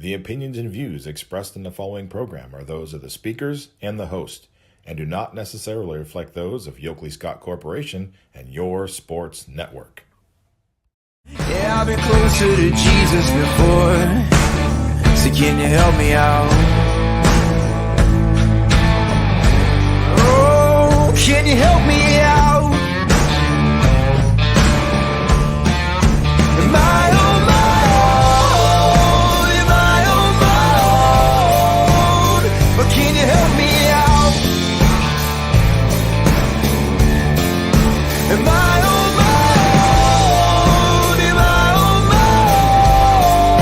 The opinions and views expressed in the following program are those of the speakers and the host, and do not necessarily reflect those of Yoakley Scott Corporation and your sports network. Yeah, I've been closer to Jesus before, so can you help me out? Oh, can you help me out? Am I on my own? Am I on my own? But can you help me out? Am I on my own? Am I on my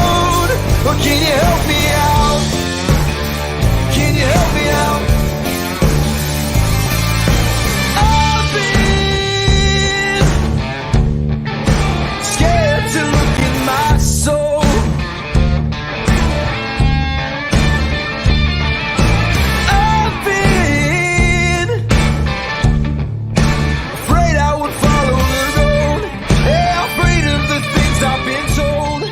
own? Or can you help me out? Can you help me out? I've been scared to look in my soul. I've been afraid I would follow the road. Yeah, afraid of the things I've been told.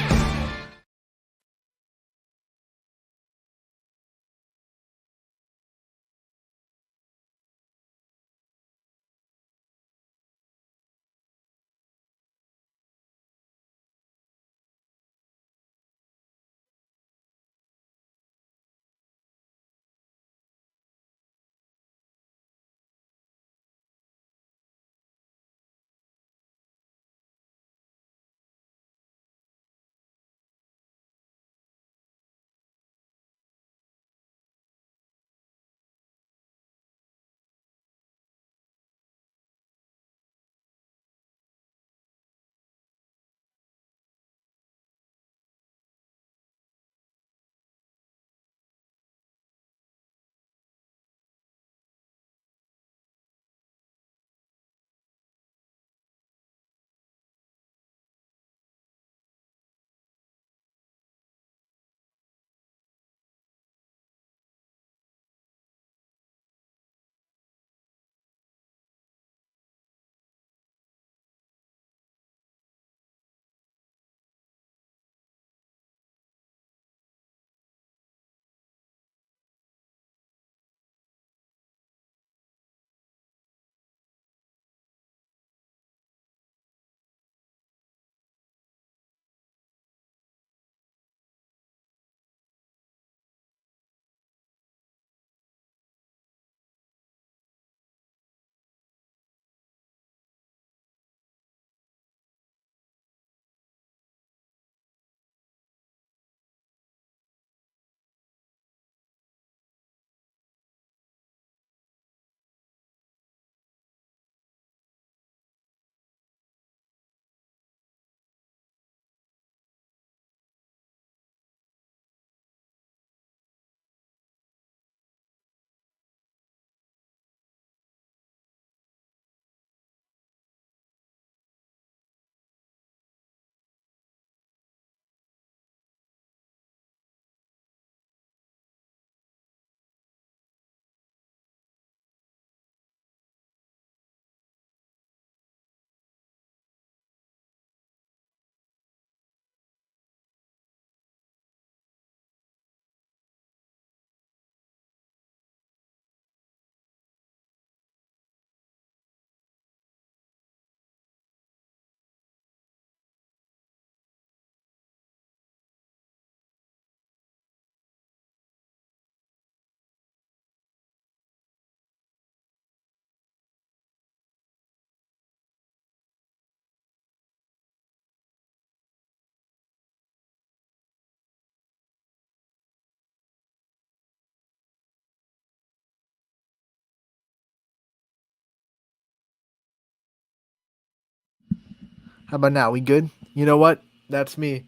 How about now? We good? You know what? That's me.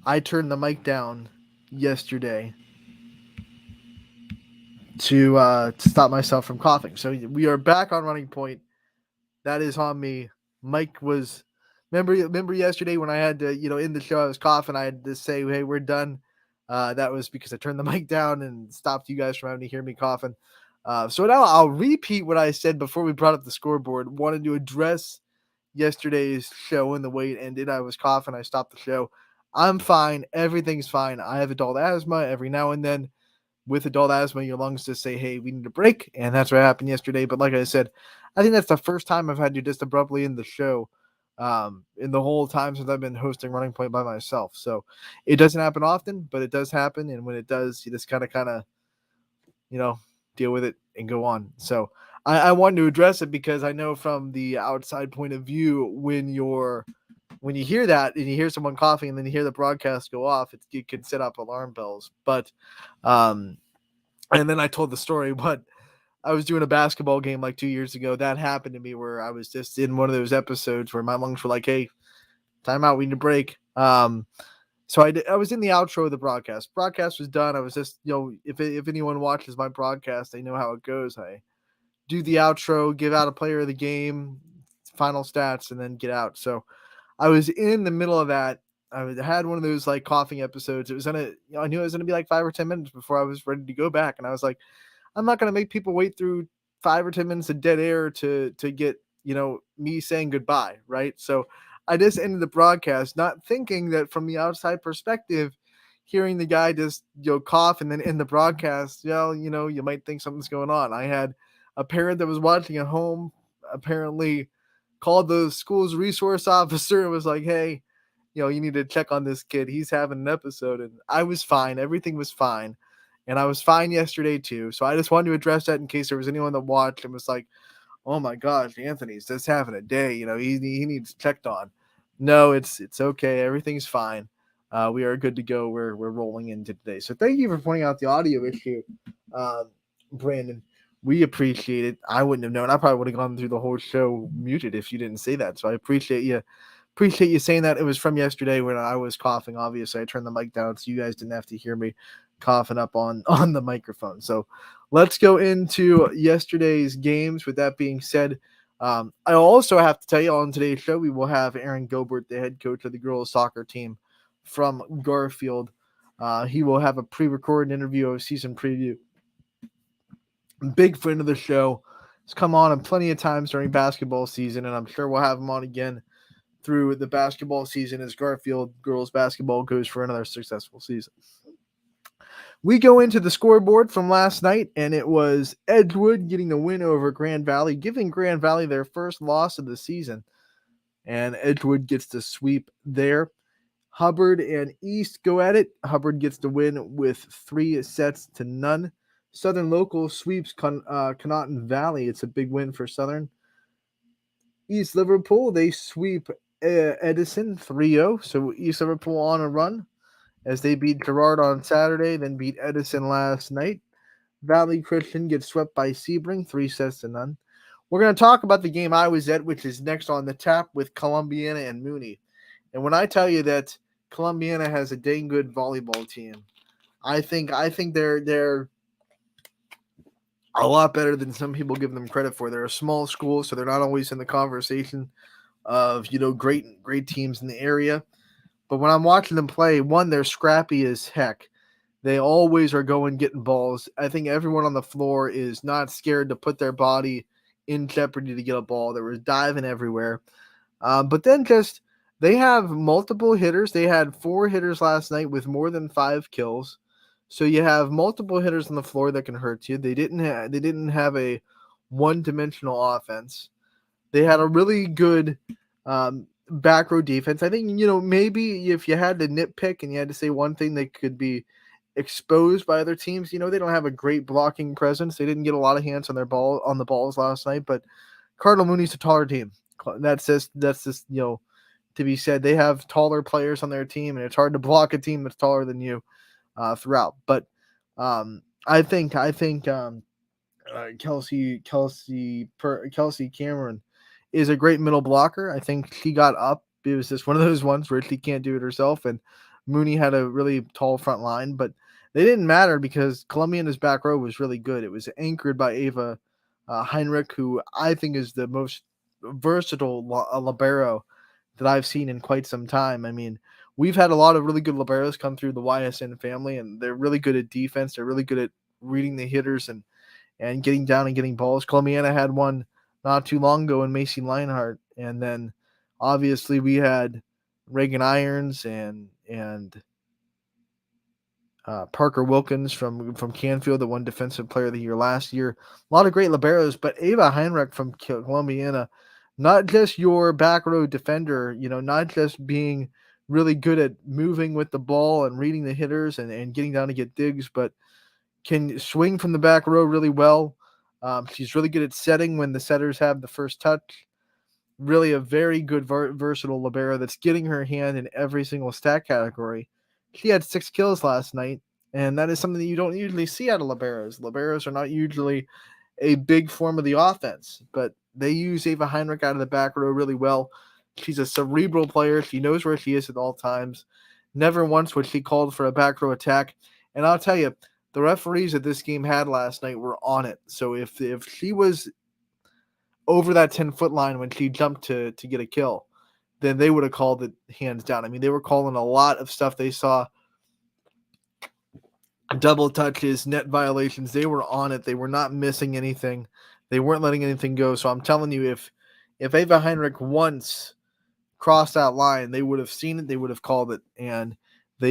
I turned the mic down yesterday to stop myself from coughing. So we are back on Running Point. That is on me. Mike was remember yesterday when I had to, in the show I was coughing, I had to say, "Hey, we're done." That was because I turned the mic down and stopped you guys from having to hear me coughing. So now I'll repeat what I said before we brought up the scoreboard. Wanted to address yesterday's show and the way it ended. I was coughing. I stopped the show. I'm fine. Everything's fine. I have adult asthma. Every now and then, with adult asthma, your lungs just say, hey, we need a break. And that's what happened yesterday. But like I said, I think that's the first time I've had to just abruptly end the show in the whole time since I've been hosting Running Point by myself. So it doesn't happen often, but it does happen. And when it does, you just kind of, deal with it and go on. So I wanted to address it because I know from the outside point of view, when you hear that and you hear someone coughing and then you hear the broadcast go off, it can set up alarm bells. But and then I told the story, but I was doing a basketball game like 2 years ago. That happened to me where I was just in one of those episodes where my lungs were like, hey, time out, we need a break. So I was in the outro of the broadcast. Broadcast was done. I was just, if anyone watches my broadcast, they know how it goes. I do the outro, give out a player of the game, final stats, and then get out. So I was in the middle of that. I had one of those like coughing episodes. It was I knew it was gonna be like 5 or 10 minutes before I was ready to go back, and I was like, I'm not gonna make people wait through 5 or 10 minutes of dead air to get me saying goodbye, right? So I just ended the broadcast, not thinking that from the outside perspective, hearing the guy just cough and then end the broadcast, you might think something's going on. I had a parent that was watching at home, apparently called the school's resource officer and was like, hey, you need to check on this kid. He's having an episode. And I was fine. Everything was fine. And I was fine yesterday too. So I just wanted to address that in case there was anyone that watched and was like, oh my gosh, Anthony's just having a day. He needs checked on. No, it's okay. Everything's fine. We are good to go. We're rolling into today. So thank you for pointing out the audio issue, Brandon. We appreciate it. I wouldn't have known. I probably would have gone through the whole show muted if you didn't say that. So I appreciate you saying that. It was from yesterday when I was coughing. Obviously, I turned the mic down so you guys didn't have to hear me coughing up on the microphone. So let's go into yesterday's games. With that being said, I also have to tell you on today's show, we will have Aaron Gilbert, the head coach of the girls soccer team from Garfield. He will have a pre-recorded interview, a season preview. Big friend of the show. He's come on plenty of times during basketball season, and I'm sure we'll have him on again through the basketball season as Garfield girls basketball goes for another successful season. We go into the scoreboard from last night, and it was Edgewood getting the win over Grand Valley, giving Grand Valley their first loss of the season. And Edgewood gets the sweep there. Hubbard and East go at it. Hubbard gets the win with 3-0. Southern Local sweeps Connaughton Valley. It's a big win for Southern. East Liverpool, they sweep Edison 3-0. So East Liverpool on a run as they beat Girard on Saturday, then beat Edison last night. Valley Christian gets swept by Sebring 3-0. We're going to talk about the game I was at, which is next on the tap with Columbiana and Mooney. And when I tell you that Columbiana has a dang good volleyball team, I think they're a lot better than some people give them credit for. They're a small school, so they're not always in the conversation of great teams in the area. But when I'm watching them play, one, they're scrappy as heck. They always are going getting balls. I think everyone on the floor is not scared to put their body in jeopardy to get a ball. There was diving everywhere. But then they have multiple hitters. They had 4 hitters last night with more than 5 kills. So you have multiple hitters on the floor that can hurt you. They didn't have a one-dimensional offense. They had a really good back row defense. I think, maybe if you had to nitpick and you had to say one thing that could be exposed by other teams, they don't have a great blocking presence. They didn't get a lot of hands on the balls last night, but Cardinal Mooney's a taller team. That's just to be said. They have taller players on their team, and it's hard to block a team that's taller than you throughout. But I think Kelsey Cameron is a great middle blocker. I think she got up. It was just one of those ones where she can't do it herself, and Mooney had a really tall front line, but they didn't matter because Columbiana's back row was really good. It was anchored by Ava Heinrich, who I think is the most versatile libero that I've seen in quite some time. I mean, we've had a lot of really good liberos come through the YSN family, and they're really good at defense. They're really good at reading the hitters and getting down and getting balls. Columbiana had one not too long ago in Macy Lionheart, and then obviously we had Reagan Irons and and Parker Wilkins from Canfield, that won Defensive Player of the Year last year. A lot of great liberos, but Ava Heinrich from Columbiana, not just your back row defender, not just being really good at moving with the ball and reading the hitters and getting down to get digs, but can swing from the back row really well. She's really good at setting when the setters have the first touch. Really a very good versatile libero that's getting her hand in every single stat category. She had 6 kills last night, and that is something that you don't usually see out of liberos. Liberos are not usually a big form of the offense, but they use Ava Heinrich out of the back row really well. She's a cerebral player. She knows where she is at all times. Never once was she called for a back row attack. And I'll tell you, the referees that this game had last night were on it. So if she was over that 10-foot line when she jumped to get a kill, then they would have called it hands down. I mean, they were calling a lot of stuff. They saw double touches, net violations. They were on it. They were not missing anything. They weren't letting anything go. So I'm telling you, if Ava Heinrich once crossed that line, they would have seen it. They would have called it. And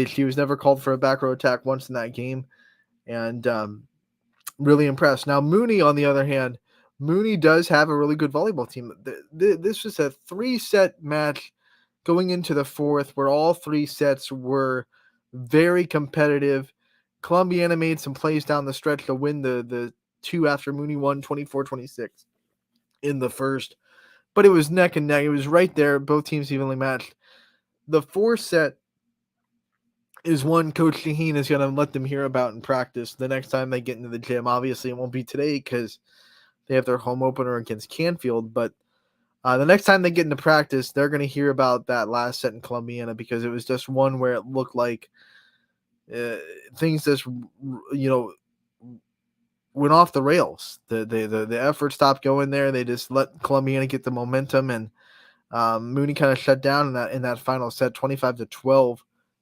she was never called for a back row attack once in that game. And really impressed. Now, Mooney, on the other hand, Mooney does have a really good volleyball team. This was a 3-set match going into the 4th where all 3 sets were very competitive. Columbiana made some plays down the stretch to win the 2 after Mooney won 24-26 in the 1st. But it was neck and neck. It was right there. Both teams evenly matched. The 4th set is one Coach Shaheen is going to let them hear about in practice the next time they get into the gym. Obviously, it won't be today because they have their home opener against Canfield. But the next time they get into practice, they're going to hear about that last set in Columbiana because it was just one where it looked like things just, went off the rails. The effort stopped going there. They just let Columbiana get the momentum, and Mooney kind of shut down in that final set, 25-12.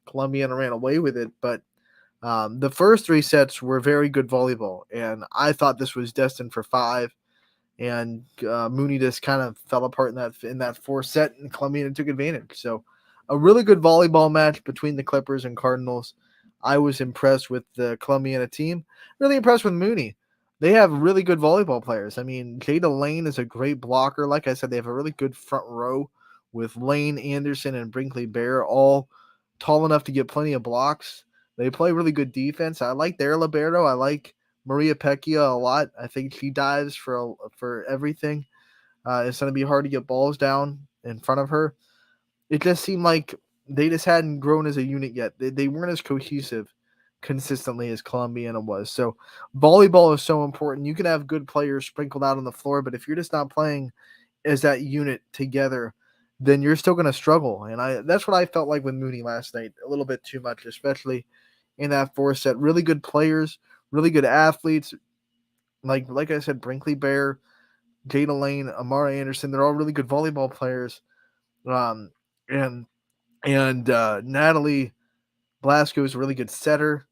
Columbiana ran away with it, but the first 3 sets were very good volleyball, and I thought this was destined for 5. And Mooney just kind of fell apart in that 4th set, and Columbiana took advantage. So, a really good volleyball match between the Clippers and Cardinals. I was impressed with the Columbiana team. Really impressed with Mooney. They have really good volleyball players. I mean, Jada Lane is a great blocker. Like I said, they have a really good front row with Lane, Anderson, and Brinkley Bear, all tall enough to get plenty of blocks. They play really good defense. I like their libero. I like Maria Pecchia a lot. I think she dives for everything. It's going to be hard to get balls down in front of her. It just seemed like they just hadn't grown as a unit yet. They weren't as cohesive consistently as Columbiana was. So volleyball is so important. You can have good players sprinkled out on the floor, but if you're just not playing as that unit together, then you're still going to struggle. And that's what I felt like with Mooney last night, a little bit too much, especially in that 4th set. Really good players, really good athletes. Like I said, Brinkley Bear, Jada Lane, Amara Anderson, they're all really good volleyball players. And Natalie Blasco is a really good setter,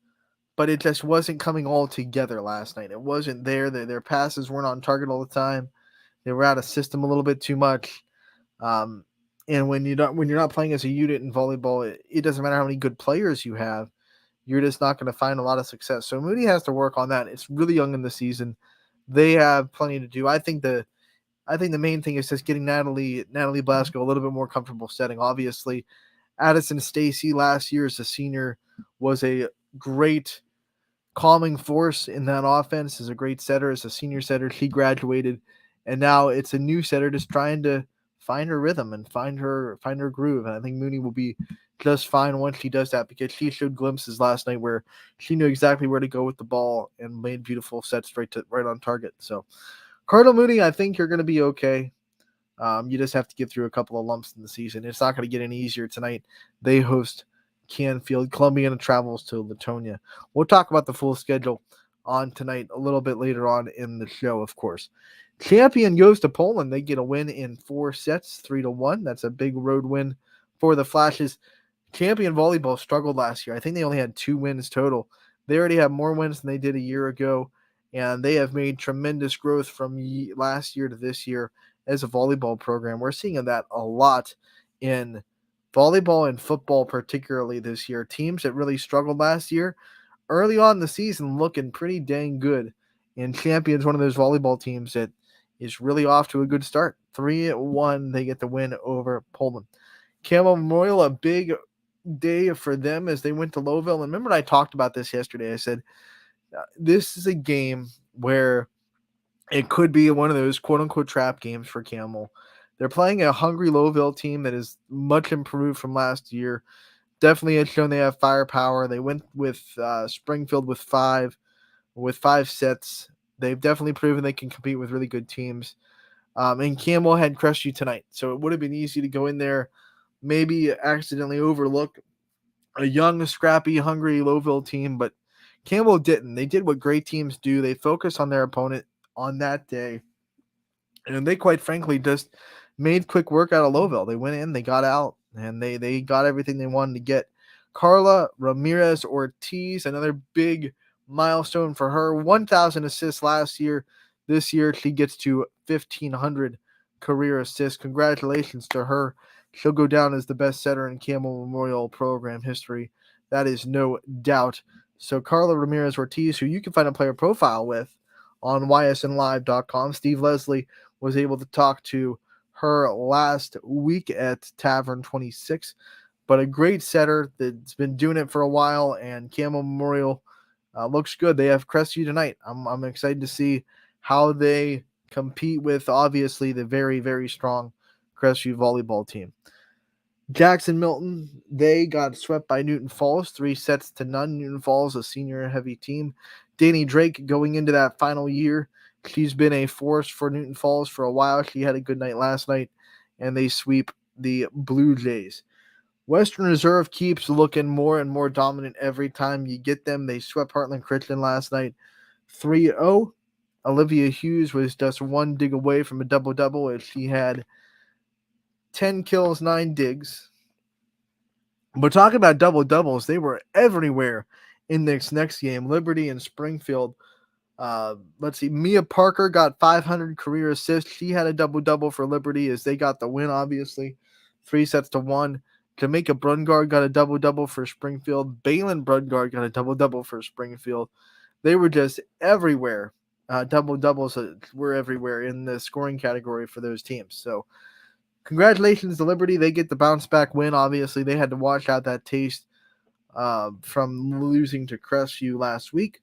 but it just wasn't coming all together last night. It wasn't there. Their passes weren't on target all the time. They were out of system a little bit too much. And when you're not playing as a unit in volleyball, it doesn't matter how many good players you have. You're just not going to find a lot of success. So Mooney has to work on that. It's really young in the season. They have plenty to do. I think the main thing is just getting Natalie Blasco a little bit more comfortable setting. Obviously, Addison Stacy last year as a senior was a great calming force in that offense, as a great setter, as a senior setter. She graduated, and now it's a new setter just trying to find her rhythm and find her groove. And I think Mooney will be just fine once she does that, because she showed glimpses last night where she knew exactly where to go with the ball and made beautiful sets right on target. So Cardinal Mooney, I think you're going to be okay. You just have to get through a couple of lumps in the season. It's not going to get any easier tonight. They host Canfield. Columbiana travels to Latonia. We'll talk about the full schedule on tonight a little bit later on in the show, of course. Champion goes to Poland. They get a win in 4 sets, 3-1. That's a big road win for the Flashes. Champion volleyball struggled last year. I think they only had 2 wins total. They already have more wins than they did a year ago, and they have made tremendous growth from last year to this year as a volleyball program. We're seeing that a lot in volleyball and football, particularly this year, teams that really struggled last year, early on in the season looking pretty dang good. And Champions, one of those volleyball teams that is really off to a good start. 3-1, they get the win over Poland. Campbell Memorial, a big day for them as they went to Lowville. And remember, I talked about this yesterday. I said, this is a game where it could be one of those quote-unquote trap games for Camel. They're playing a hungry Lowville team that is much improved from last year. Definitely has shown they have firepower. They went with Springfield with five sets. They've definitely proven they can compete with really good teams. And Camel had crushed you tonight, so it would have been easy to go in there, maybe accidentally overlook a young, scrappy, hungry Lowville team, but Campbell didn't. They did what great teams do. They focused on their opponent on that day, and they quite frankly just made quick work out of Lowville. They went in, they got out, and they got everything they wanted to get. Carla Ramirez Ortiz, another big milestone for her. 1,000 assists last year. This year she gets to 1,500 career assists. Congratulations to her. She'll go down as the best setter in Campbell Memorial program history. That is no doubt. So Carla Ramirez Ortiz, who you can find a player profile with on ysnlive.com. Steve Leslie was able to talk to her last week at Tavern 26. But a great setter that's been doing it for a while, and Campbell Memorial looks good. They have Crestview tonight. I'm excited to see how they compete with, obviously, the very, very strong Crestview volleyball team. Jackson Milton, they got swept by Newton Falls, 3-0. Newton Falls, a senior-heavy team. Danny Drake going into that final year. She's been a force for Newton Falls for a while. She had a good night last night, and they sweep the Blue Jays. Western Reserve keeps looking more and more dominant every time you get them. They swept Heartland Christian last night 3-0. Olivia Hughes was just one dig away from a double-double as she had 10 kills, 9 digs. But talking about double-doubles, they were everywhere in this next game. Liberty and Springfield. Let's see. Mia Parker got 500 career assists. She had a double-double for Liberty as they got the win, obviously. 3-1. Jamaica Brungard got a double-double for Springfield. Balin Brungard got a double-double for Springfield. They were just everywhere. Double-doubles were everywhere in the scoring category for those teams. So congratulations to Liberty. They get the bounce-back win. Obviously, they had to wash out that taste from losing to Crestview last week,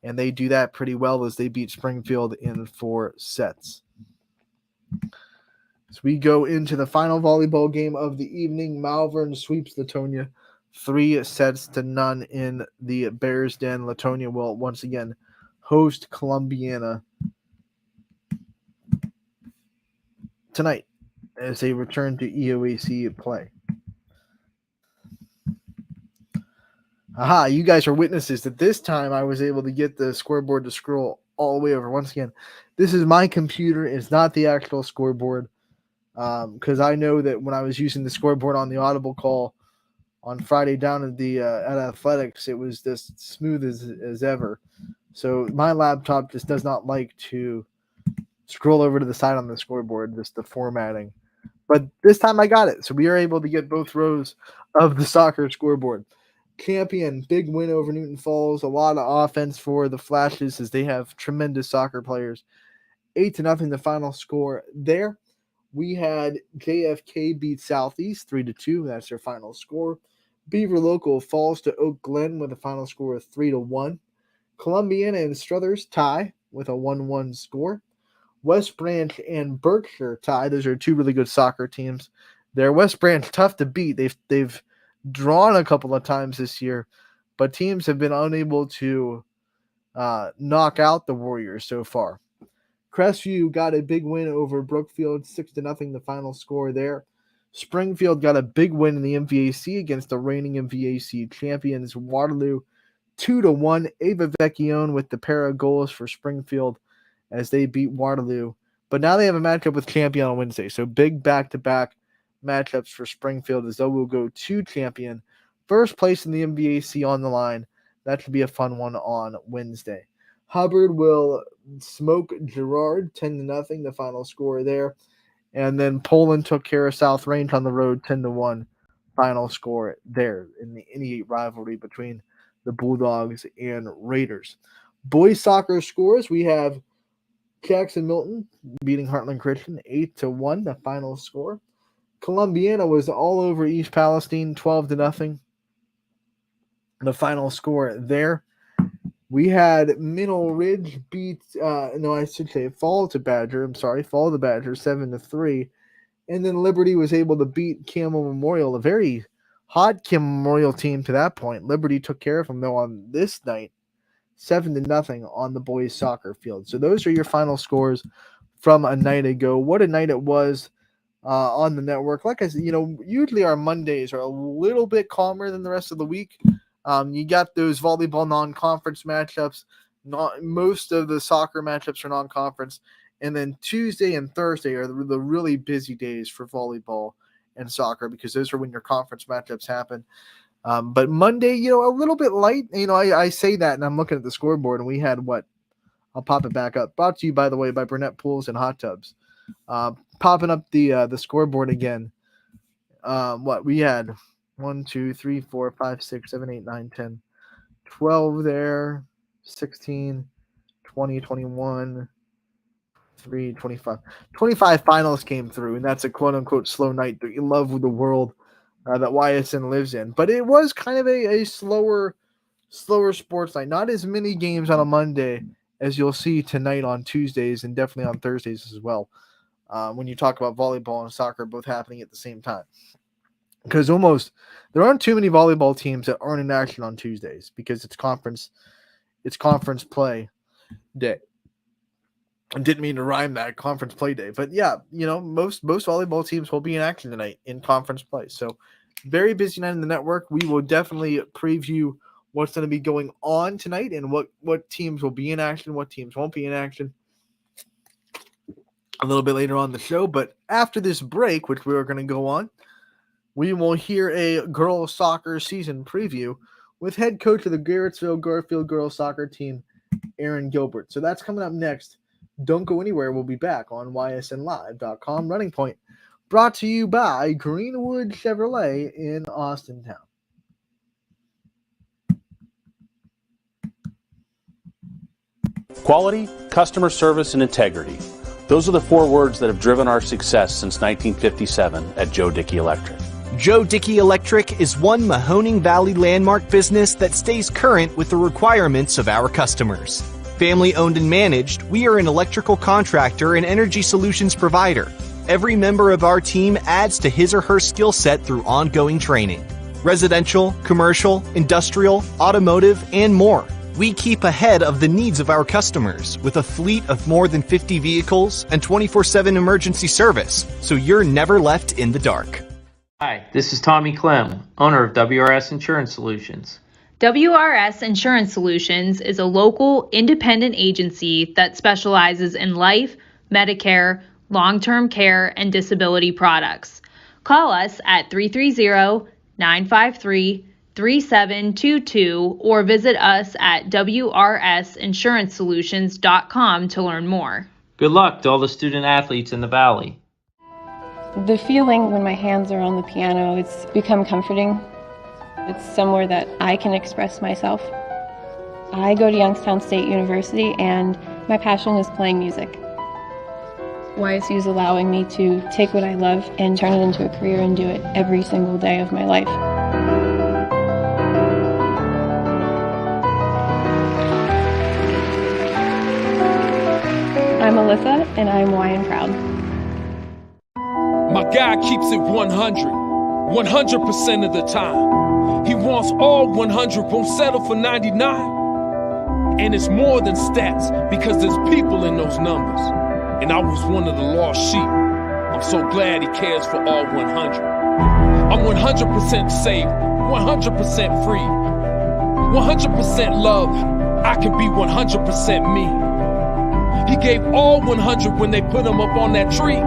and they do that pretty well as they beat Springfield in 4 sets. So we go into the final volleyball game of the evening. Malvern sweeps Latonia 3-0 in the Bears Den. Latonia will once again host Columbiana tonight as they return to EOAC play. Aha, you guys are witnesses that this time I was able to get the scoreboard to scroll all the way over. Once again, this is my computer. It's not the actual scoreboard. Because I know that when I was using the scoreboard on the audible call on Friday down at the at Athletics, it was just smooth as ever. So my laptop just does not like to scroll over to the side on the scoreboard, just the formatting. But this time I got it, so we are able to get both rows of the soccer scoreboard. Champion, big win over Newton Falls. A lot of offense for the Flashes as they have tremendous soccer players. 8-0 the final score there. We had JFK beat Southeast 3-2. That's their final score. Beaver Local falls to Oak Glen with a final score of 3-1. Columbiana and Struthers tie with a 1-1 score. West Branch and Berkshire tie. Those are two really good soccer teams. They're West Branch tough to beat. They've drawn a couple of times this year, but teams have been unable to knock out the Warriors so far. Crestview got a big win over Brookfield, 6-0 the final score there. Springfield got a big win in the MVAC against the reigning MVAC champions Waterloo, 2-1. Ava Vecchione with the pair of goals for Springfield as they beat Waterloo. But now they have a matchup with Champion on Wednesday, so big back-to-back matchups for Springfield as they will go to Champion. First place in the MVAC on the line. That should be a fun one on Wednesday. Hubbard will smoke Girard 10-0, the final score there. And then Poland took care of South Range on the road 10-1 final score there in the Indy rivalry between the Bulldogs and Raiders. Boys soccer scores, we have Jackson Milton beating Heartland Christian 8-1, the final score. Columbiana was all over East Palestine, 12-0. The final score there. We had Middle Ridge beat, Fall to Badger 7-3. And then Liberty was able to beat Campbell Memorial, a very hot Campbell Memorial team to that point. Liberty took care of them, though, on this night, 7-0 on the boys' soccer field. So those are your final scores from a night ago. What a night it was on the network. Like I said, usually our Mondays are a little bit calmer than the rest of the week. You got those volleyball non-conference matchups. Most of the soccer matchups are non-conference. And then Tuesday and Thursday are the really busy days for volleyball and soccer because those are when your conference matchups happen. But Monday, a little bit light. I say that, and I'm looking at the scoreboard, and we had what? I'll pop it back up. Brought to you, by the way, by Burnett Pools and Hot Tubs. Popping up the scoreboard again. What we had 1, 2, 3, 4, 5, 6, 7, 8, 9, 10, 12 there, 16, 20, 21, 3, 25. 25 finals came through, and that's a quote-unquote slow night that you love with the world that Ysn lives in. But it was kind of a slower sports night. Not as many games on a Monday as you'll see tonight on Tuesdays and definitely on Thursdays as well. When you talk about volleyball and soccer both happening at the same time. Because there aren't too many volleyball teams that aren't in action on Tuesdays because it's conference play day. I didn't mean to rhyme that, conference play day. But yeah, most volleyball teams will be in action tonight in conference play. So very busy night in the network. We will definitely preview what's going to be going on tonight and what teams will be in action, what teams won't be in action a little bit later on the show. But after this break, which we are going to go on, we will hear a girls soccer season preview with head coach of the Garrettsville-Garfield girls soccer team, Aaron Gilbert. So that's coming up next. Don't go anywhere. We'll be back on ysnlive.com. Running Point, brought to you by Greenwood Chevrolet in Austintown. Quality, customer service, and integrity. Those are the 4 words that have driven our success since 1957 at Joe Dickey Electric. Joe Dickey Electric is one Mahoning Valley landmark business that stays current with the requirements of our customers. Family owned and managed, we are an electrical contractor and energy solutions provider. Every member of our team adds to his or her skill set through ongoing training. Residential, commercial, industrial, automotive, and more. We keep ahead of the needs of our customers with a fleet of more than 50 vehicles and 24/7 emergency service, so you're never left in the dark. Hi, this is Tommy Clem, owner of WRS Insurance Solutions. WRS Insurance Solutions is a local, independent agency that specializes in life, Medicare, long-term care, and disability products. Call us at 330-953-3722 or visit us at wrsinsurancesolutions.com to learn more. Good luck to all the student athletes in the Valley. The feeling when my hands are on the piano, it's become comforting. It's somewhere that I can express myself. I go to Youngstown State University and my passion is playing music. YSU is allowing me to take what I love and turn it into a career and do it every single day of my life. I'm Alyssa and I'm YN proud. My guy keeps it 100% of the time. He wants all 100, won't settle for 99. And it's more than stats, because there's people in those numbers. And I was one of the lost sheep. I'm so glad he cares for all 100. I'm 100% safe, 100% free, 100% love. I can be 100% me. He gave all 100 when they put him up on that tree.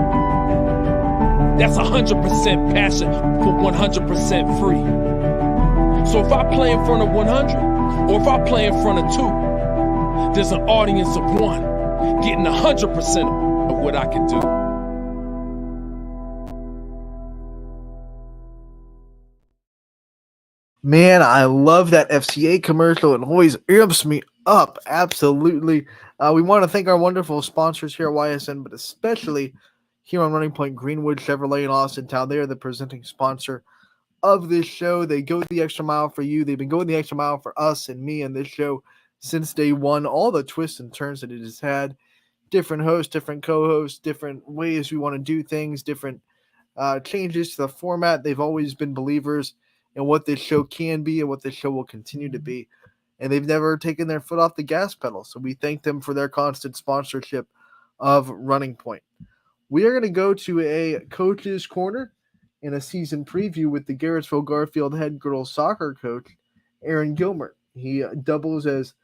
That's 100% passion for 100% free. So if I play in front of 100, or if I play in front of 2, there's an audience of 1 getting 100% of what I can do. Man, I love that FCA commercial. It always amps me up. Absolutely. We want to thank our wonderful sponsors here at YSN, but especially here on Running Point Greenwood Chevrolet in Austintown. They are the presenting sponsor of this show. They go the extra mile for you. They've been going the extra mile for us and me and this show since day one. All the twists and turns that it has had, different hosts, different co-hosts, different ways we want to do things, different changes to the format. They've always been believers in what this show can be and what this show will continue to be. And they've never taken their foot off the gas pedal. So we thank them for their constant sponsorship of Running Point. We are going to go to a coach's corner in a season preview with the Garrettsville Garfield head girls soccer coach, Aaron Gilbert. He doubles as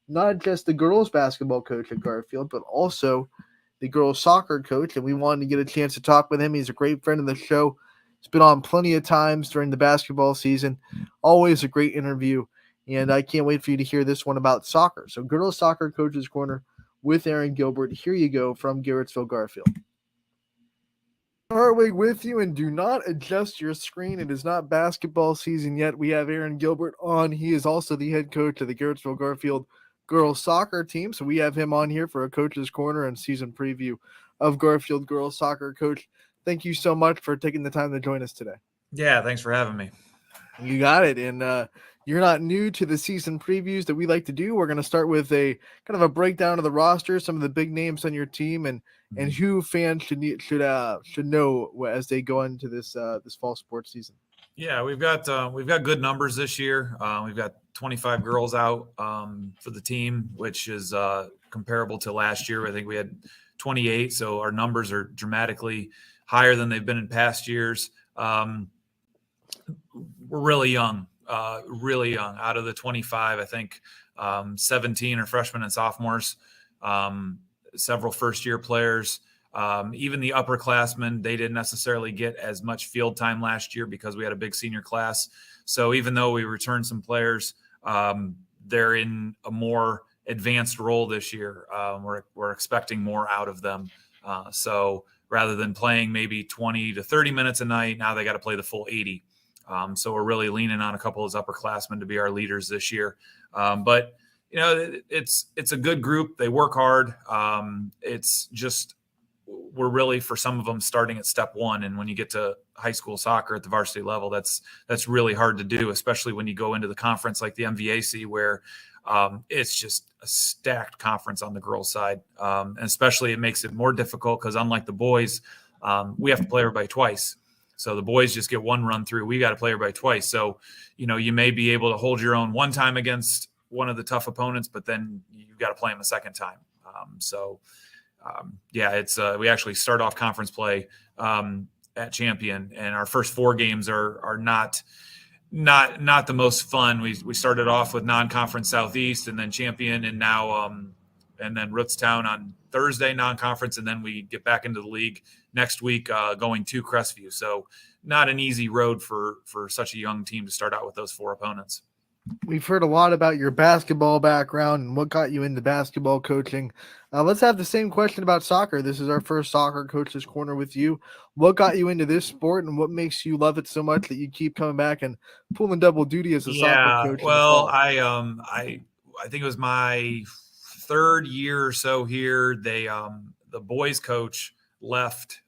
not just the girls basketball coach at Garfield, but also the girls soccer coach. And we wanted to get a chance to talk with him. He's a great friend of the show. He's been on plenty of times during the basketball season. Always a great interview. And I can't wait for you to hear this one about soccer. So girls soccer coach's corner with Aaron Gilbert. Here you go from Garrettsville Garfield. Hartwig with you, and do not adjust your screen. It is not basketball season yet. We have Aaron Gilbert on. He is also the head coach of the Garrettsville Garfield girls soccer team. So we have him on here for a coach's corner and season preview of Garfield girls soccer. Coach, thank you so much for taking the time to join us today. Yeah, thanks for having me. You got it. And you're not new to the season previews that we like to do. We're going to start with a kind of a breakdown of the roster, some of the big names on your team, and who fans should know as they go into this fall sports season. Yeah, we've got good numbers this year. We've got 25 girls out for the team, which is comparable to last year. I think we had 28, so our numbers are dramatically higher than they've been in past years. We're really young. Out of the 25, I think 17 are freshmen and sophomores, several first-year players. Even the upperclassmen, they didn't necessarily get as much field time last year because we had a big senior class. So even though we returned some players, they're in a more advanced role this year. We're expecting more out of them. So rather than playing maybe 20 to 30 minutes a night, now they got to play the full 80. So we're really leaning on a couple of those upperclassmen to be our leaders this year. But you know, it's a good group. They work hard. It's just we're really, for some of them, starting at step one. And when you get to high school soccer at the varsity level, that's really hard to do, especially when you go into the conference like the MVAC, where it's just a stacked conference on the girls' side. And especially it makes it more difficult because unlike the boys, we have to play everybody twice. So the boys just get one run through. We got to play everybody twice. So, you know, you may be able to hold your own one time against one of the tough opponents, but then you've got to play them a second time. It's we actually start off conference play at Champion, and our first 4 games are not the most fun. We started off with non-conference Southeast, and then Champion, and now and then Rootstown on Thursday, non-conference, and then we get back into the league next week, going to Crestview. So not an easy road for such a young team to start out with those 4 opponents. We've heard a lot about your basketball background and what got you into basketball coaching. Let's have the same question about soccer. This is our first soccer coach's corner with you. What got you into this sport, and what makes you love it so much that you keep coming back and pulling double duty as a soccer coach? Well, I think it was my 3rd year or so here. They the boys coach left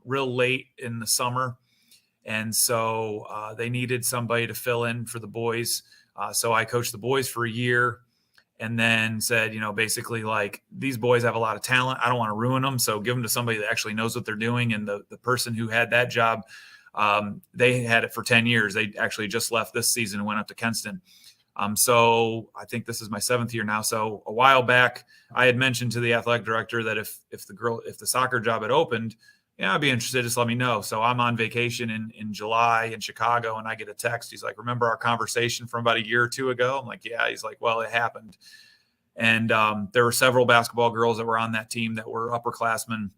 real late in the summer, and so they needed somebody to fill in for the boys. So I coached the boys for a year, and then said, you know, basically like, these boys have a lot of talent. I don't want to ruin them. So give them to somebody that actually knows what they're doing. And the person who had that job, they had it for 10 years. They actually just left this season and went up to Kenston. So I think this is my 7th year now. So a while back, I had mentioned to the athletic director that if the soccer job had opened, yeah, I'd be interested. Just let me know. So I'm on vacation in July in Chicago, and I get a text. He's like, remember our conversation from about a year or 2 ago? I'm like, yeah. He's like, well, it happened. And there were several basketball girls that were on that team that were upperclassmen.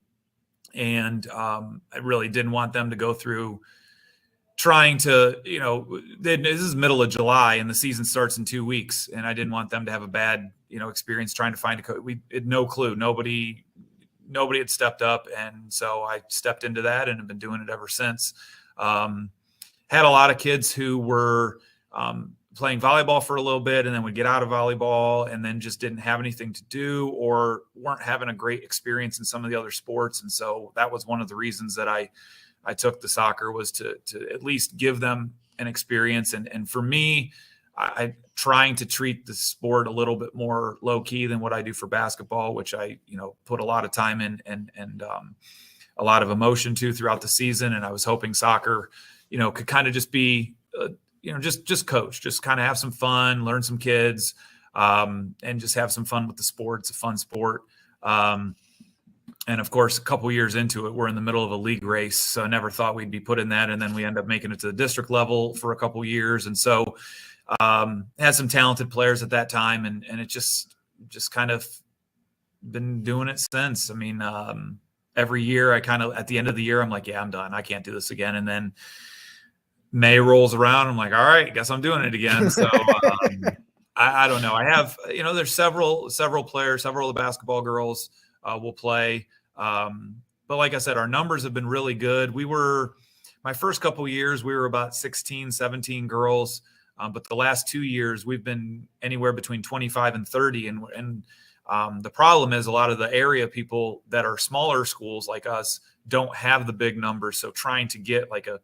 And I really didn't want them to go through trying to, you know, this is middle of July and the season starts in 2 weeks. And I didn't want them to have a bad, you know, experience trying to find a coach. We had no clue. Nobody had stepped up. And so I stepped into that and have been doing it ever since. Had a lot of kids who were playing volleyball for a little bit and then would get out of volleyball and then just didn't have anything to do or weren't having a great experience in some of the other sports. And so that was one of the reasons that I took the soccer, was to at least give them an experience. And for me, I trying to treat the sport a little bit more low key than what I do for basketball, which I, put a lot of time in and a lot of emotion to throughout the season. And I was hoping soccer, could kind of just be, just coach, just kind of have some fun, learn some kids, and just have some fun with the sport. It's a fun sport. And of course, a couple years into it, we're in the middle of a league race. So I never thought we'd be put in that. And then we end up making it to the district level for a couple years. And so had some talented players at that time. And it just kind of been doing it since. I mean, every year I kind of, at the end of the year, I'm like, yeah, I'm done. I can't do this again. And then May rolls around. I'm like, all right, guess I'm doing it again. So I don't know. I have, there's several players, several of the basketball girls will play. But like I said, our numbers have been really good. My first couple of years, we were about 16, 17 girls. But the last 2 years, we've been anywhere between 25 and 30. And the problem is a lot of the area people that are smaller schools like us don't have the big numbers. So trying to get like a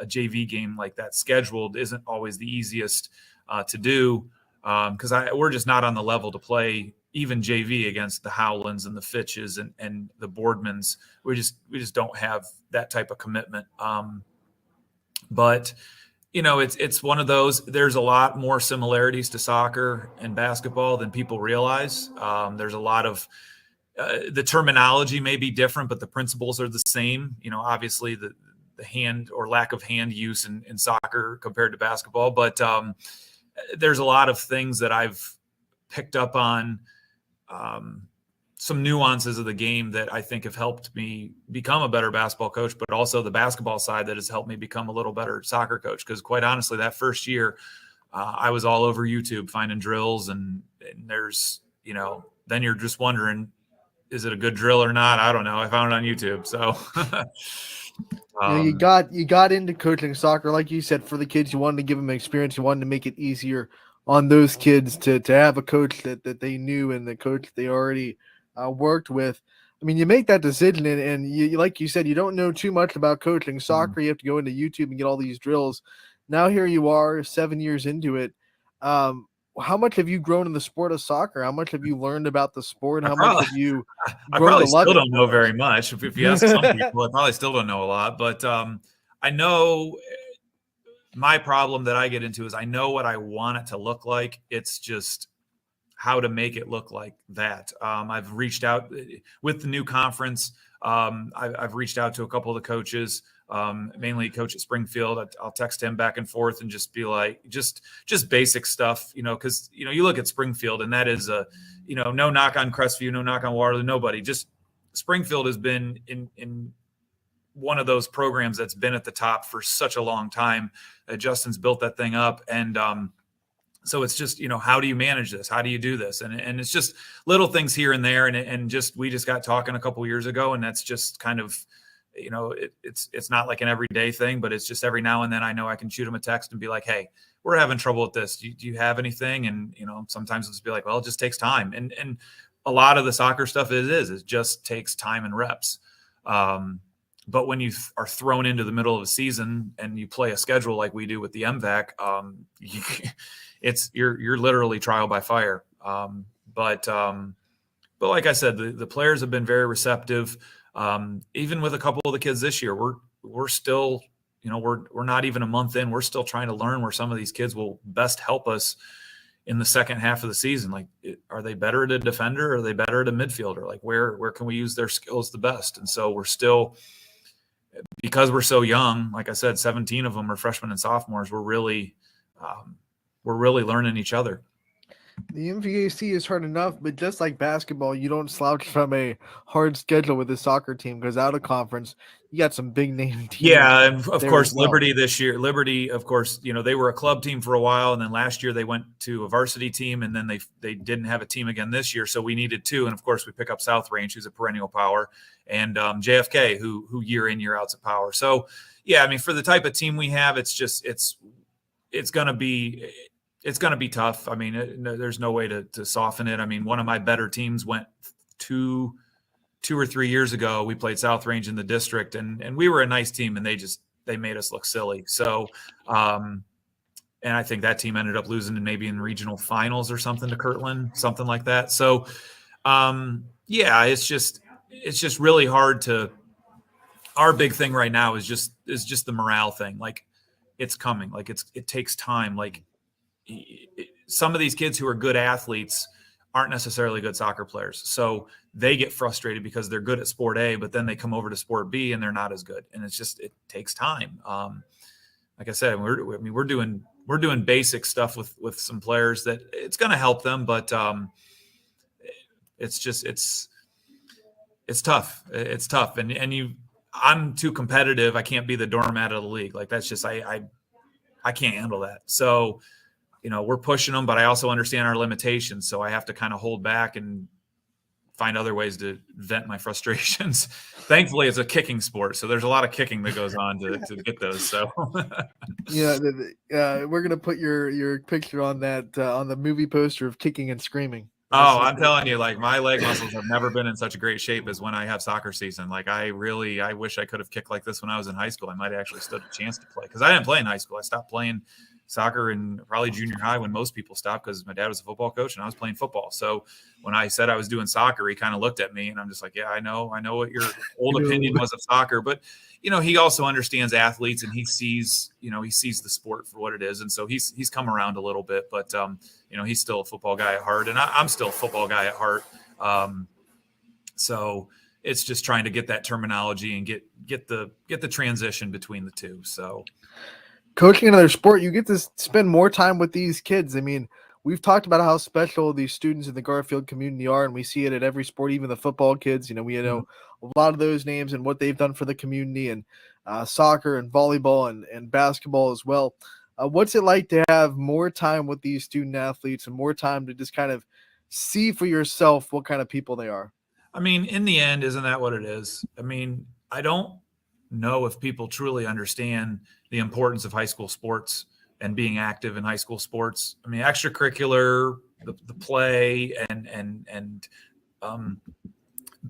JV game like that scheduled isn't always the easiest to do, because we're just not on the level to play even JV against the Howlands and the Fitches and the Boardmans. We just don't have that type of commitment. But it's one of those. There's a lot more similarities to soccer and basketball than people realize. There's a lot of the terminology may be different, but the principles are the same. Obviously the hand or lack of hand use in soccer compared to basketball, but there's a lot of things that I've picked up on, some nuances of the game that I think have helped me become a better basketball coach, but also the basketball side that has helped me become a little better soccer coach. Because quite honestly, that first year, I was all over YouTube finding drills, and there's, then you're just wondering, is it a good drill or not? I don't know. I found it on YouTube. So you got into coaching soccer, like you said, for the kids. You wanted to give them experience. You wanted to make it easier on those kids to have a coach that they knew and the coach they already worked with. I mean, you make that decision, and you, like you said, you don't know too much about coaching soccer. You have to go into YouTube and get all these drills. Now here you are, 7 years into it. How much have you grown in the sport of soccer? How much have you learned about the sport? How much have you I probably still don't know very much. If you ask some people, I probably still don't know a lot. But I know my problem that I get into is I know what I want it to look like. It's just how to make it look like that. I've reached out with the new conference. I've reached out to a couple of the coaches, mainly coach at Springfield. I'll text him back and forth and just be like, just basic stuff, because, you look at Springfield and that is no knock on Crestview, no knock on Waterloo, nobody. Just Springfield has been in one of those programs that's been at the top for such a long time. Justin's built that thing up. And so it's just, how do you manage this? How do you do this? And it's just little things here and there. And we just got talking a couple years ago, and that's just kind of, it's not like an everyday thing, but it's just every now and then I know I can shoot him a text and be like, hey, we're having trouble with this. Do you have anything? And, sometimes it'll just be like, well, it just takes time. And a lot of the soccer stuff it just takes time and reps. But when you are thrown into the middle of a season and you play a schedule like we do with the MVAC, you're literally trial by fire. But like I said, the players have been very receptive. Even with a couple of the kids this year, we're still, we're not even a month in. We're still trying to learn where some of these kids will best help us in the second half of the season. Like, are they better at a defender? Or are they better at a midfielder? Like, where can we use their skills the best? And so we're still, because we're so young, like I said, 17 of them are freshmen and sophomores. We're really learning each other. The MVAC is hard enough, but just like basketball, you don't slouch from a hard schedule with the soccer team, because out of conference, you got some big name teams. Yeah, and of course, Liberty this year. Liberty, of course, they were a club team for a while, and then last year they went to a varsity team, and then they didn't have a team again this year, so we needed two. And of course, we pick up South Range, who's a perennial power, and JFK, who year in year out's a power. So yeah, I mean, for the type of team we have, it's it's going to be tough. I mean, there's no way to soften it. I mean, one of my better teams went 2 or 3 years ago. We played South Range in the district, and we were a nice team, and they made us look silly. So, and I think that team ended up losing maybe in regional finals or something to Kirtland, something like that. So, yeah, it's just really hard to. Our big thing right now is just the morale thing. Like, it's coming. Like, it takes time. Like, some of these kids who are good athletes aren't necessarily good soccer players. So they get frustrated because they're good at sport A, but then they come over to sport B and they're not as good. And it takes time. Like I said, we're doing basic stuff with some players that it's going to help them, but it's tough. It's tough. And I'm too competitive. I can't be the doormat of the league. Like, that's just, I can't handle that. So, we're pushing them, but I also understand our limitations. So I have to kind of hold back and find other ways to vent my frustrations. Thankfully, it's a kicking sport, so there's a lot of kicking that goes on to get those. So, we're gonna put your picture on that on the movie poster of kicking and screaming. Oh, I'm telling you, like, my leg muscles have never been in such a great shape as when I have soccer season. Like, I wish I could have kicked like this when I was in high school. I might have actually stood a chance to play, because I didn't play in high school. I stopped playing soccer in probably junior high when most people stopped, because my dad was a football coach and I was playing football. So when I said I was doing soccer, he kind of looked at me, and I'm just like, yeah, I know what your old opinion was of soccer, but he also understands athletes, and he sees the sport for what it is. And so he's come around a little bit, but he's still a football guy at heart, and I'm still a football guy at heart. So it's just trying to get that terminology and get the transition between the two. So, coaching another sport, you get to spend more time with these kids. I mean, we've talked about how special these students in the Garfield community are, and we see it at every sport, even the football kids. We know a lot of those names and what they've done for the community, and soccer and volleyball and basketball as well. What's it like to have more time with these student athletes and more time to just kind of see for yourself what kind of people they are? I mean, in the end, isn't that what it is? I mean, I don't know if people truly understand the importance of high school sports and being active in high school sports. I mean, extracurricular, the play and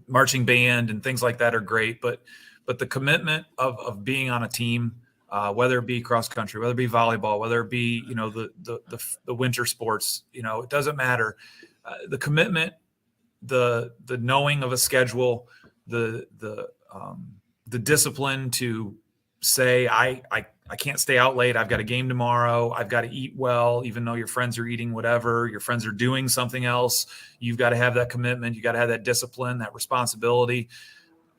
marching band and things like that are great, but the commitment of being on a team, whether it be cross country, whether it be volleyball, whether it be the winter sports, it doesn't matter. The commitment, the knowing of a schedule, the discipline to say, I can't stay out late. I've got a game tomorrow. I've got to eat well, even though your friends are eating whatever, your friends are doing something else. You've got to have that commitment. You got to have that discipline, that responsibility.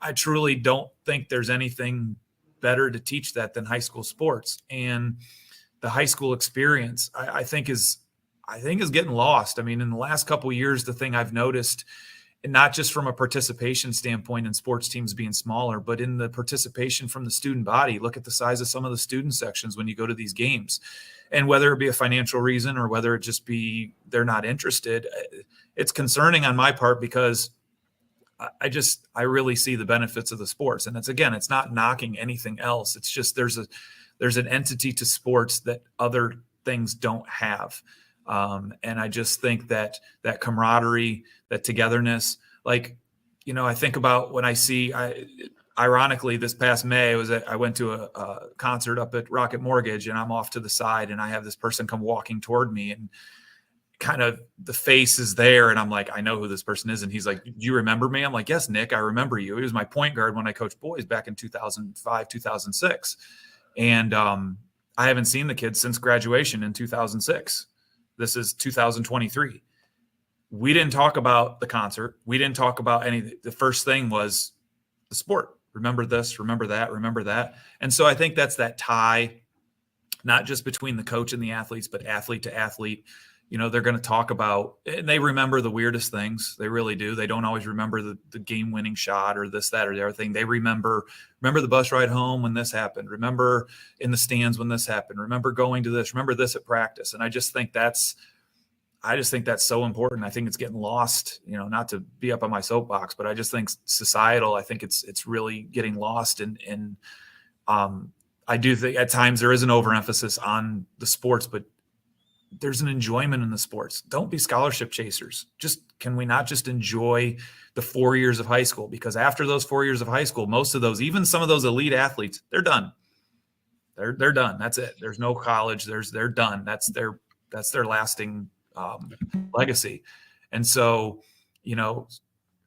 I truly don't think there's anything better to teach that than high school sports. And the high school experience, I think is getting lost. I mean, in the last couple of years, the thing I've noticed, and not just from a participation standpoint in sports teams being smaller, but in the participation from the student body. Look at the size of some of the student sections when you go to these games. And whether it be a financial reason or whether it just be they're not interested, it's concerning on my part, because I really see the benefits of the sports. And it's not knocking anything else. It's just there's an entity to sports that other things don't have. And I just think that camaraderie, that togetherness, like, I think about when I see, ironically, this past May, I went to a concert up at Rocket Mortgage, and I'm off to the side, and I have this person come walking toward me, and kind of the face is there, and I'm like, I know who this person is. And he's like, do you remember me? I'm like, yes, Nick, I remember you. He was my point guard when I coached boys back in 2005, 2006. And I haven't seen the kids since graduation in 2006. This is 2023. We didn't talk about the concert. We didn't talk about anything. The first thing was the sport. Remember this, remember that, remember that. And so I think that's that tie, not just between the coach and the athletes, but athlete to athlete. They're going to talk about, and they remember the weirdest things. They really do. They don't always remember the game-winning shot or this, that, or the other thing. They remember the bus ride home when this happened. Remember in the stands when this happened. Remember going to this. Remember this at practice. And I just think that's so important. I think it's getting lost. Not to be up on my soapbox, but I just think societal. I think it's really getting lost. And I I do think at times there is an overemphasis on the sports, but there's an enjoyment in the sports. Don't be scholarship chasers. Can we not just enjoy the 4 years of high school? Because after those 4 years of high school, most of those, even some of those elite athletes, they're done. They're done. That's it. There's no college. They're done. That's their lasting legacy. And so,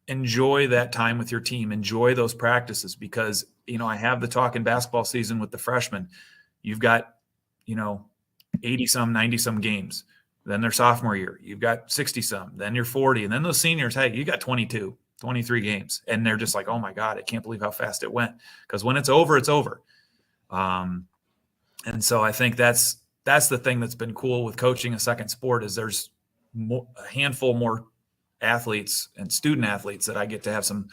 enjoy that time with your team. Enjoy those practices because, I have the talk in basketball season with the freshmen. You've got, 80-some, 90-some games. Then their sophomore year, you've got 60-some. Then you're 40. And then those seniors, hey, you got 22, 23 games. And they're just like, oh, my God, I can't believe how fast it went. Because when it's over, it's over. And so I think that's the thing that's been cool with coaching a second sport is there's a handful more athletes and student athletes that I get to have some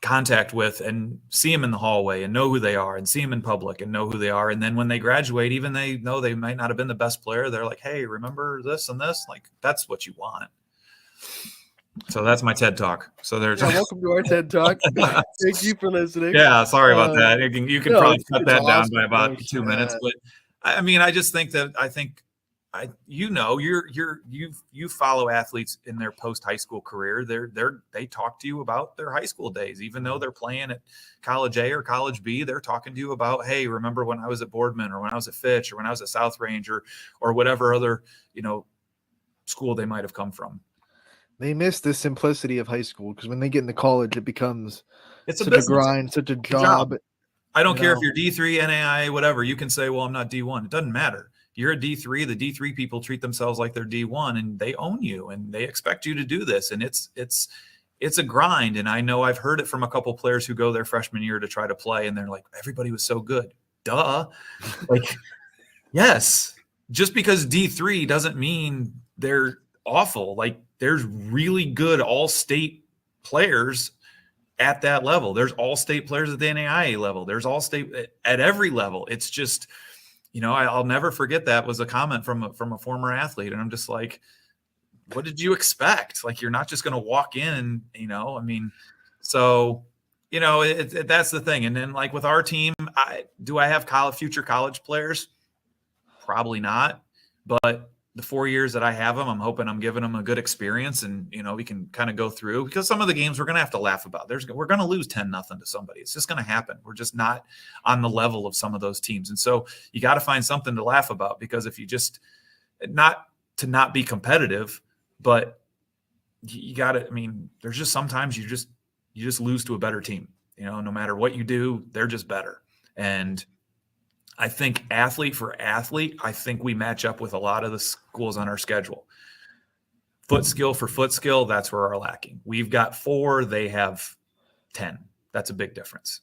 contact with and see them in the hallway and know who they are and see them in public and know who they are. And then when they graduate, even they know they might not have been the best player. They're like, hey, remember this and this? Like, that's what you want. So that's my TED Talk. So there's welcome to our TED Talk. Thank you for listening. Yeah, sorry about that. You can probably cut that down by about 2 minutes. Yeah. But I just think that you follow athletes in their post high school career. They talk to you about their high school days, even though they're playing at college A or college B. They're talking to you about, hey, remember when I was at Boardman or when I was at Fitch or when I was at South Range or whatever other school they might have come from. They miss the simplicity of high school because when they get into college, it becomes it's such a grind, such a job. I don't care if you're D3, NAIA, whatever. You can say, well, I'm not D1. It doesn't matter. You're a D3. The D3 people treat themselves like they're D1 and they own you and they expect you to do this. And it's a grind. And I know I've heard it from a couple players who go their freshman year to try to play and they're like, everybody was so good. Duh. Like, yes, just because D3 doesn't mean they're awful. Like there's really good all-state players at that level. There's all-state players at the NAIA level. There's all-state at every level. It's just, I'll never forget that was a comment from a former athlete. And I'm just like, what did you expect? Like, you're not just going to walk in and, so, that's the thing. And then like with our team, do I have future college players? Probably not. But the 4 years that I have them, I'm hoping I'm giving them a good experience and, we can kind of go through because some of the games we're going to have to laugh about. We're going to lose 10-0 to somebody. It's just going to happen. We're just not on the level of some of those teams. And so you got to find something to laugh about because if you just not be competitive, but you got to, there's just sometimes you just lose to a better team, no matter what you do, they're just better. And I think athlete for athlete, I think we match up with a lot of the schools on our schedule. Foot skill for foot skill, that's where we're lacking. We've got 4, they have 10. That's a big difference.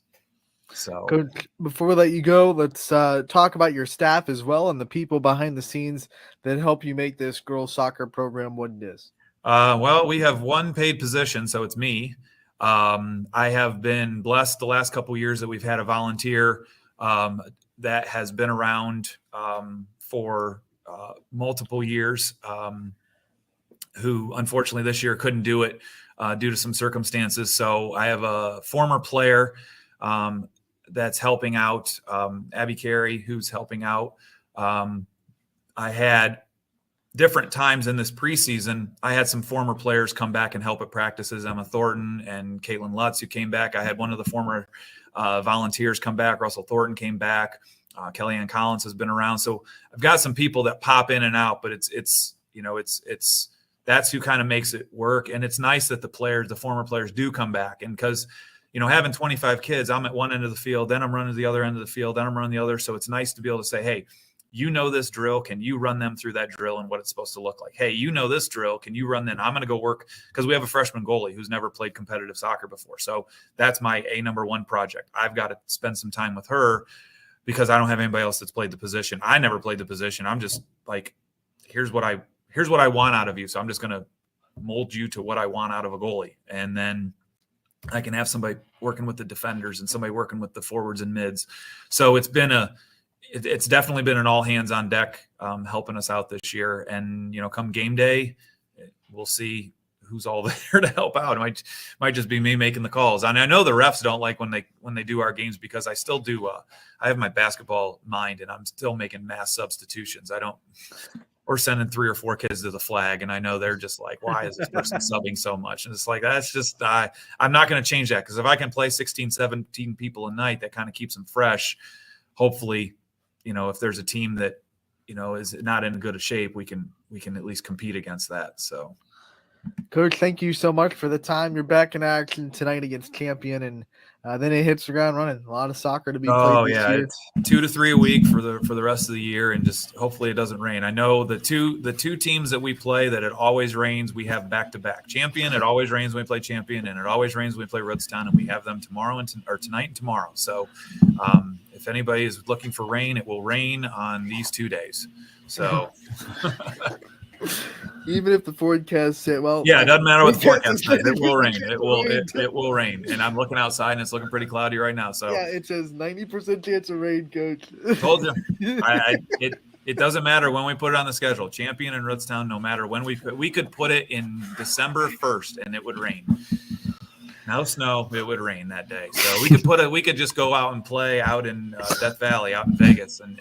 So, Coach, before we let you go, let's talk about your staff as well and the people behind the scenes that help you make this girls soccer program what it is. Well, we have one paid position, so it's me. I have been blessed the last couple of years that we've had a volunteer that has been around for multiple years, who unfortunately this year couldn't do it due to some circumstances. So I have a former player that's helping out, Abby Carey, who's helping out. I had different times in this preseason, I had some former players come back and help at practices, Emma Thornton and Caitlin Lutz, who came back. I had one of the former volunteers come back. Russell Thornton came back. Kellyanne Collins has been around. So I've got some people that pop in and out, but it's that's who kind of makes it work. And it's nice that the former players do come back. And because, having 25 kids, I'm at one end of the field, then I'm running to the other end of the field, then I'm running the other. So it's nice to be able to say, hey, this drill. Can you run them through that drill and what it's supposed to look like? Hey, this drill. Can you run them? I'm going to go work because we have a freshman goalie who's never played competitive soccer before. So that's my number one project. I've got to spend some time with her because I don't have anybody else that's played the position. I never played the position. I'm just like, here's what I want out of you. So I'm just going to mold you to what I want out of a goalie. And then I can have somebody working with the defenders and somebody working with the forwards and mids. So it's definitely been an all hands on deck helping us out this year. And, come game day, we'll see who's all there to help out. It might just be me making the calls. And I know the refs don't like when they do our games, because I still do. I have my basketball mind, and I'm still making mass substitutions. We're sending 3 or 4 kids to the flag, and I know they're just like, why is this person subbing so much? And it's like, that's just, I'm not going to change that, because if I can play 16, 17 people a night, that kind of keeps them fresh. Hopefully, if there's a team that, is not in good a shape, we can at least compete against that. So, Coach, thank you so much for the time. You're back in action tonight against Champion, and then it hits the ground running. A lot of soccer to be played this year. It's 2 to 3 a week for the rest of the year, and just hopefully it doesn't rain. I know the two teams that we play that it always rains, we have back-to-back. Champion, it always rains when we play Champion, and it always rains when we play Rootstown, and we have them tomorrow or tonight and tomorrow. So if anybody is looking for rain, it will rain on these 2 days. So even if the forecast said, well, yeah, it doesn't matter what the forecast says. It will rain. It will rain. And I'm looking outside, and it's looking pretty cloudy right now. So yeah, it says 90% chance of rain, Coach. Told you. It doesn't matter when we put it on the schedule. Champion and Rootstown, no matter when we could put it in December 1st, and it would rain. No snow, it would rain that day. So we could just go out and play out in Death Valley, out in Vegas, and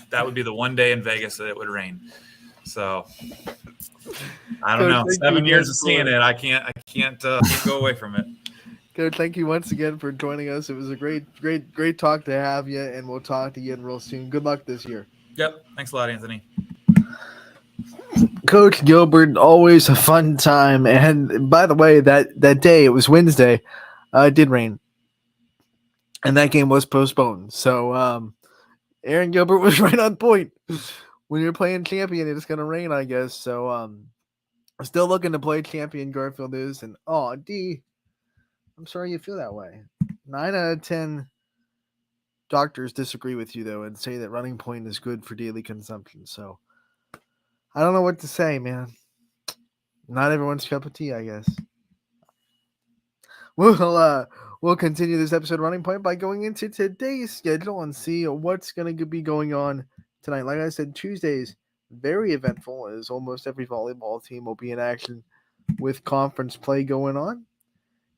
that would be the one day in Vegas that it would rain. So I don't know. 7 years of seeing it, I can't go away from it. Coach, thank you once again for joining us. It was a great talk to have you, and we'll talk to you again real soon. Good luck this year. Yep. Thanks a lot, Anthony. Coach Gilbert, always a fun time. And by the way, that day, it was Wednesday, it did rain. And that game was postponed. So Aaron Gilbert was right on point. When you're playing Champion, it's going to rain, I guess. So still looking to play Champion, Garfield is. And, D, I'm sorry you feel that way. 9 out of 10 doctors disagree with you, though, and say that Running Point is good for daily consumption. So I don't know what to say, man. Not everyone's cup of tea, I guess. We'll continue this episode of Running Point by going into today's schedule and see what's going to be going on tonight. Like I said, Tuesdays, very eventful, as almost every volleyball team will be in action with conference play going on.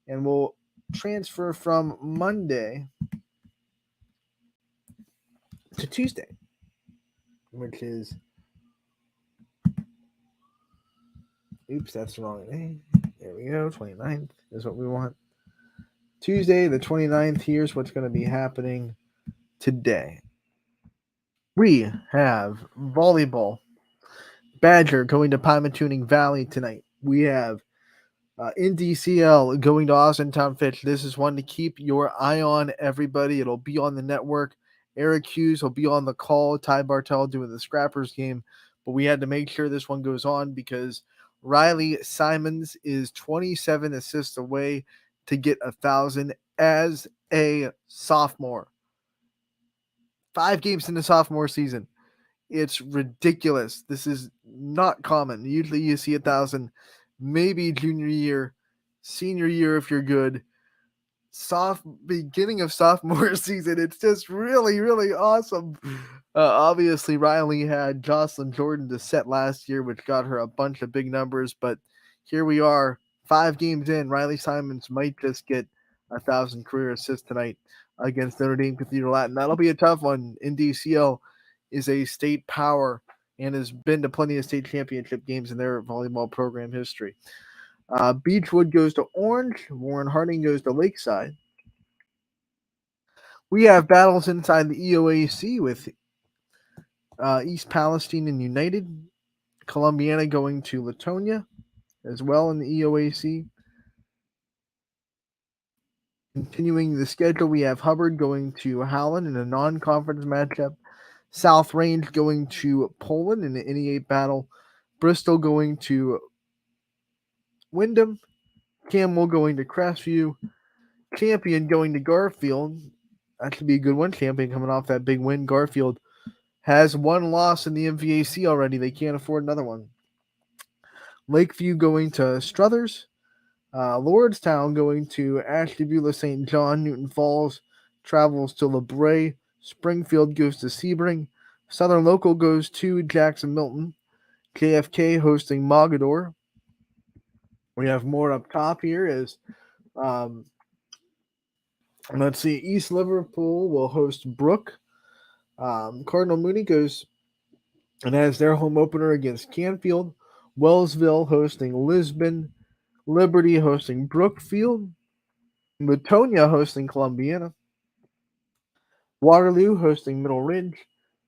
And we'll transfer from Monday to Tuesday, which is... Oops, that's the wrong day. There we go. 29th is what we want. Tuesday, the 29th. Here's what's going to be happening today. We have volleyball. Badger going to Pymatuning Valley tonight. We have NDCL going to Austintown Fitch. This is one to keep your eye on, everybody. It'll be on the network. Eric Hughes will be on the call. Ty Bartel doing the Scrappers game. But we had to make sure this one goes on because Riley Simons is 27 assists away to get 1,000 as a sophomore. 5 games in the sophomore season. It's ridiculous. This is not common. Usually you see 1,000, maybe junior year, senior year if you're good. Beginning of sophomore season. It's just really, really awesome. Obviously, Riley had Jocelyn Jordan to set last year, which got her a bunch of big numbers. But here we are, 5 games in. Riley Simons might just get 1,000 career assists tonight against Notre Dame Cathedral Latin. That'll be a tough one. NDCL is a state power and has been to plenty of state championship games in their volleyball program history. Beechwood goes to Orange. Warren Harding goes to Lakeside. We have battles inside the EOAC with East Palestine and United. Columbiana going to Latonia as well in the EOAC. Continuing the schedule, we have Hubbard going to Howland in a non-conference matchup. South Range going to Poland in the NE8 battle. Bristol going to Wyndham. Camel going to Crestview. Champion going to Garfield. That should be a good one. Champion coming off that big win. Garfield has 1 loss in the MVAC already. They can't afford another one. Lakeview going to Struthers. Lordstown going to Ashtabula St. John. Newton Falls travels to LeBray. Springfield goes to Sebring. Southern Local goes to Jackson Milton. JFK hosting Mogador. We have more up top here as let's see, East Liverpool will host Brook. Cardinal Mooney goes and has their home opener against Canfield. Wellsville hosting Lisbon. Liberty hosting Brookfield. Matonia hosting Columbiana. Waterloo hosting Middle Ridge.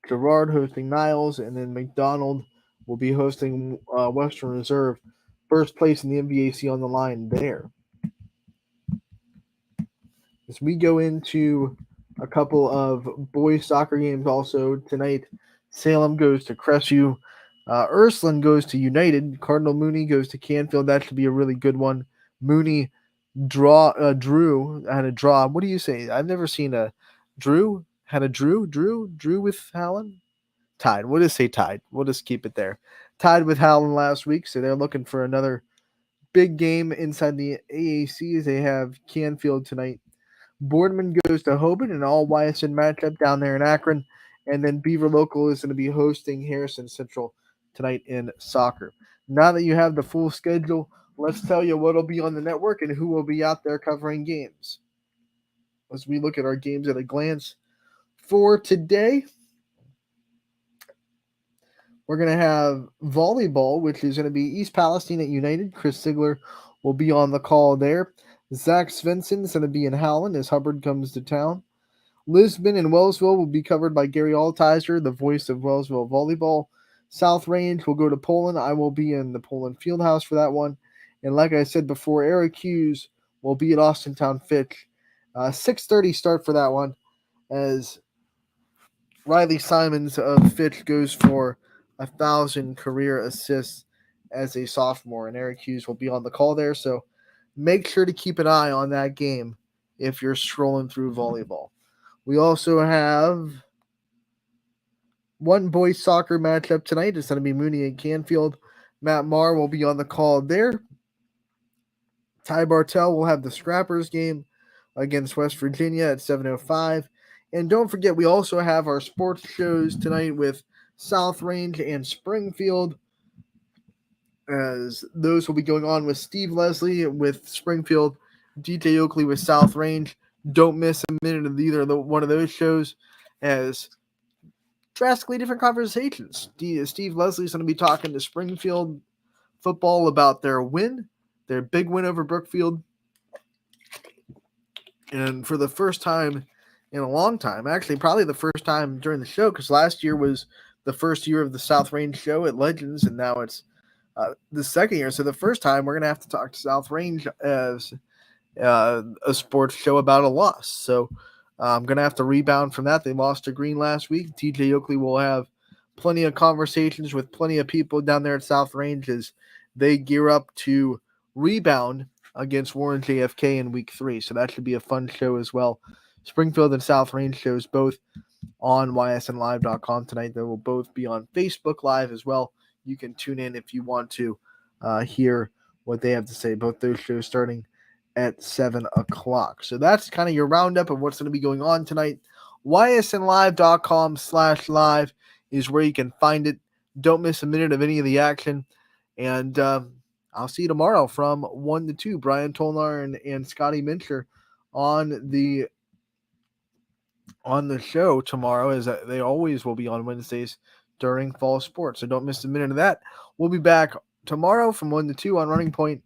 Girard hosting Niles. And then McDonald will be hosting Western Reserve. First place in the MVAC on the line there. As we go into a couple of boys soccer games also tonight, Salem goes to Crestview. Ursuline goes to United. Cardinal Mooney goes to Canfield. That should be a really good one. Mooney Drew had a draw. What do you say? I've never seen a Drew with Howland. Tied. We'll just say tied. We'll just keep it there. Tied with Howland last week, so they're looking for another big game inside the AAC as they have Canfield tonight. Boardman goes to Hoban, an all Ysn matchup down there in Akron. And then Beaver Local is going to be hosting Harrison Central tonight in soccer. Now that you have the full schedule, let's tell you what will be on the network and who will be out there covering games. As we look at our games at a glance for today, we're going to have volleyball, which is going to be East Palestine at United. Chris Sigler will be on the call there. Zach Svensson is going to be in Howland as Hubbard comes to town. Lisbon and Wellsville will be covered by Gary Altizer, the voice of Wellsville volleyball. South Range will go to Poland. I will be in the Poland Fieldhouse for that one. And like I said before, Eric Hughes will be at Austintown Fitch. 6:30 start for that one as Riley Simons of Fitch goes for 1,000 career assists as a sophomore. And Eric Hughes will be on the call there. So make sure to keep an eye on that game if you're scrolling through volleyball. We also have one boys soccer matchup tonight. It's going to be Mooney and Canfield. Matt Marr will be on the call there. Ty Bartell will have the Scrappers game against West Virginia at 7:05. And don't forget, we also have our sports shows tonight with South Range and Springfield, as those will be going on with Steve Leslie with Springfield, DJ Oakley with South Range. Don't miss a minute of either one of those shows, as drastically different conversations. Steve Leslie's going to be talking to Springfield football about their big win over Brookfield. And for the first time in a long time, actually probably the first time during the show, because last year was the first year of the South Range show at Legends, and now it's the second year. So the first time we're going to have to talk to South Range as a sports show about a loss. So I'm going to have to rebound from that. They lost to Green last week. TJ Oakley will have plenty of conversations with plenty of people down there at South Range as they gear up to rebound against Warren JFK in week 3. So that should be a fun show as well. Springfield and South Range shows both on ysnlive.com tonight. They will both be on Facebook Live as well. You can tune in if you want to hear what they have to say. Both those shows starting at 7 o'clock. So that's kind of your roundup of what's going to be going on tonight. ysnlive.com/live is where you can find it. Don't miss a minute of any of the action. And I'll see you tomorrow from 1 to 2. Brian Tolnar and Scotty Mincher on the show tomorrow, as they always will be on Wednesdays during fall sports. So don't miss a minute of that. We'll be back tomorrow from 1 to 2 on Running Point.